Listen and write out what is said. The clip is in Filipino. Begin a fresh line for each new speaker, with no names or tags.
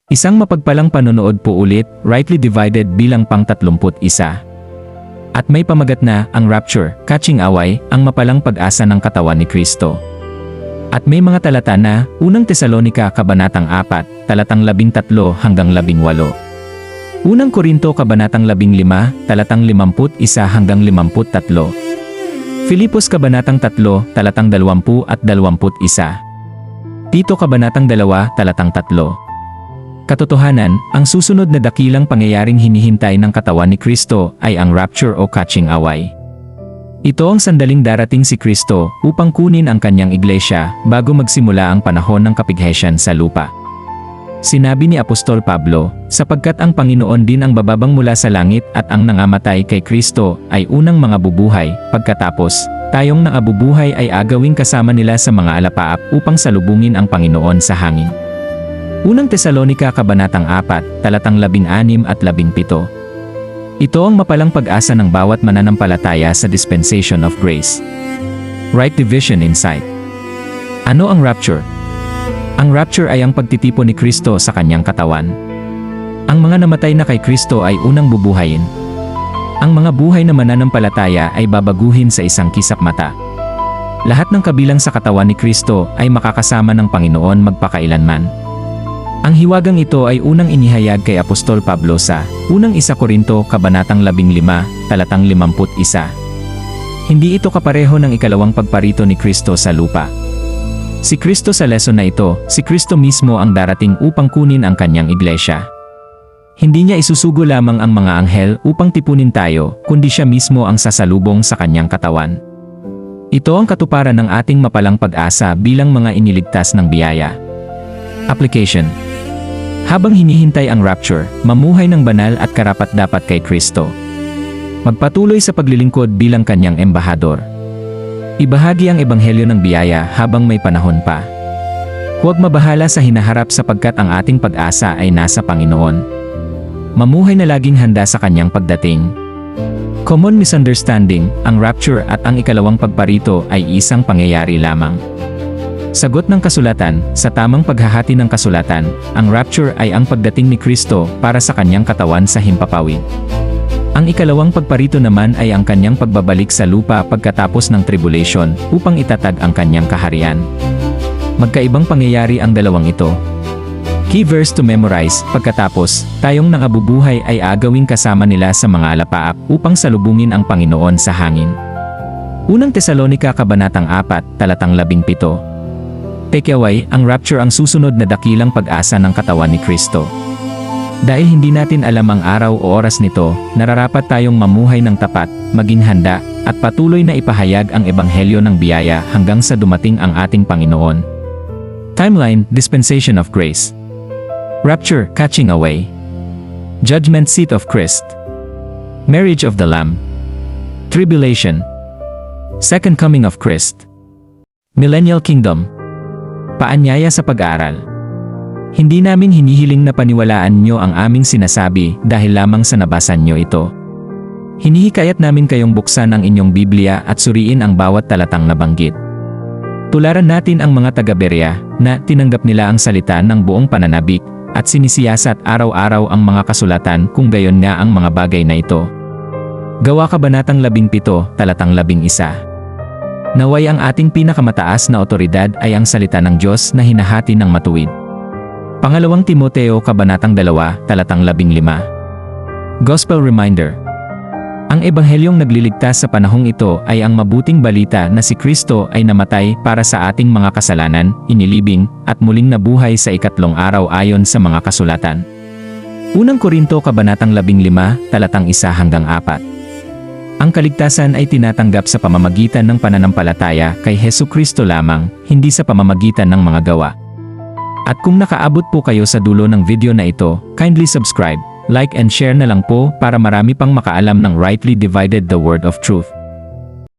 Isang mapagpalang panonood po ulit, rightly divided bilang pang-31. At may pamagat na, ang rapture, catching away, ang mapalang pag-asa ng katawan ni Kristo. At may mga talata na, unang Tesalonika Kabanatang 4, talatang 13 hanggang 18. Unang Korinto Kabanatang 15, talatang 51 hanggang 53. Filipos Kabanatang 3, talatang 20 at 21. Tito Kabanatang 2, talatang 3. Katotohanan, ang susunod na dakilang pangyayaring hinihintay ng katawan ni Kristo ay ang rapture o catching away. Ito ang sandaling darating si Kristo upang kunin ang kanyang iglesia bago magsimula ang panahon ng kapighatian sa lupa. Sinabi ni Apostol Pablo, sapagkat ang Panginoon din ang bababang mula sa langit at ang nangamatay kay Kristo ay unang mga bubuhay, pagkatapos, tayong nangabubuhay ay agawing kasama nila sa mga alapaap upang salubungin ang Panginoon sa hangin. Unang Tesalonika Kabanatang 4, talatang 16 at 17. Ito ang mapalang pag-asa ng bawat mananampalataya sa dispensation of grace. Right division insight. Ano ang rapture? Ang rapture ay ang pagtitipon ni Kristo sa kanyang katawan. Ang mga namatay na kay Kristo ay unang bubuhayin. Ang mga buhay na mananampalataya ay babaguhin sa isang kisap mata. Lahat ng kabilang sa katawan ni Kristo ay makakasama ng Panginoon magpakailanman. Ang hiwagang ito ay unang inihayag kay Apostol Pablo sa unang 1 Korinto Kabanatang 15, talatang 51. Hindi ito kapareho ng ikalawang pagparito ni Kristo sa lupa. Si Kristo sa lesson na ito, si Kristo mismo ang darating upang kunin ang kanyang iglesia. Hindi niya isusugo lamang ang mga anghel upang tipunin tayo, kundi siya mismo ang sasalubong sa kanyang katawan. Ito ang katuparan ng ating mapalang pag-asa bilang mga iniligtas ng biyaya. Application. Habang hinihintay ang rapture, mamuhay ng banal at karapat-dapat kay Kristo. Magpatuloy sa paglilingkod bilang kanyang embahador. Ibahagi ang ebanghelyo ng biyaya habang may panahon pa. Huwag mabahala sa hinaharap sapagkat ang ating pag-asa ay nasa Panginoon. Mamuhay na laging handa sa kanyang pagdating. Common misunderstanding, ang rapture at ang ikalawang pagparito ay isang pangyayari lamang. Sagot ng kasulatan, sa tamang paghahati ng kasulatan, ang rapture ay ang pagdating ni Kristo para sa kanyang katawan sa himpapawid. Ang ikalawang pagparito naman ay ang kanyang pagbabalik sa lupa pagkatapos ng tribulation upang itatag ang kanyang kaharian. Magkaibang pangyayari ang dalawang ito. Key verse to memorize, pagkatapos, tayong nangabubuhay ay agawing kasama nila sa mga alapaap upang salubungin ang Panginoon sa hangin. Unang Tesalonika Kabanatang 4, talatang 17. Takeaway, ang rapture ang susunod na dakilang pag-asa ng katawan ni Kristo. Dahil hindi natin alam ang araw o oras nito, nararapat tayong mamuhay ng tapat, maging handa, at patuloy na ipahayag ang ebanghelyo ng biyaya hanggang sa dumating ang ating Panginoon. Timeline, Dispensation of Grace. Rapture, catching away. Judgment seat of Christ. Marriage of the Lamb. Tribulation. Second coming of Christ. Millennial Kingdom. Paanyaya sa pag-aaral. Hindi namin hinihiling na paniwalaan nyo ang aming sinasabi dahil lamang sa nabasan nyo ito. Hinihikayat namin kayong buksan ang inyong Biblia at suriin ang bawat talatang nabanggit. Tularan natin ang mga taga-Berea na tinanggap nila ang salita ng buong pananabik at sinisiyasat araw-araw ang mga kasulatan kung gayon nga ang mga bagay na ito. Gawa Kabanatang 17, talatang 11. Naway ang ating pinakamataas na otoridad ay ang salita ng Diyos na hinahati ng matuwid. Pangalawang Timoteo Kabanatang 2, talatang 15. Gospel Reminder. Ang ebanghelyong nagliligtas sa panahong ito ay ang mabuting balita na si Kristo ay namatay para sa ating mga kasalanan, inilibing, at muling nabuhay sa ikatlong araw ayon sa mga kasulatan. Unang Korinto Kabanatang 15, talatang 1 hanggang 4. Ang kaligtasan ay tinatanggap sa pamamagitan ng pananampalataya kay Hesukristo lamang, hindi sa pamamagitan ng mga gawa. At kung nakaabot po kayo sa dulo ng video na ito, kindly subscribe, like and share na lang po para marami pang makaalam ng rightly divided the word of truth.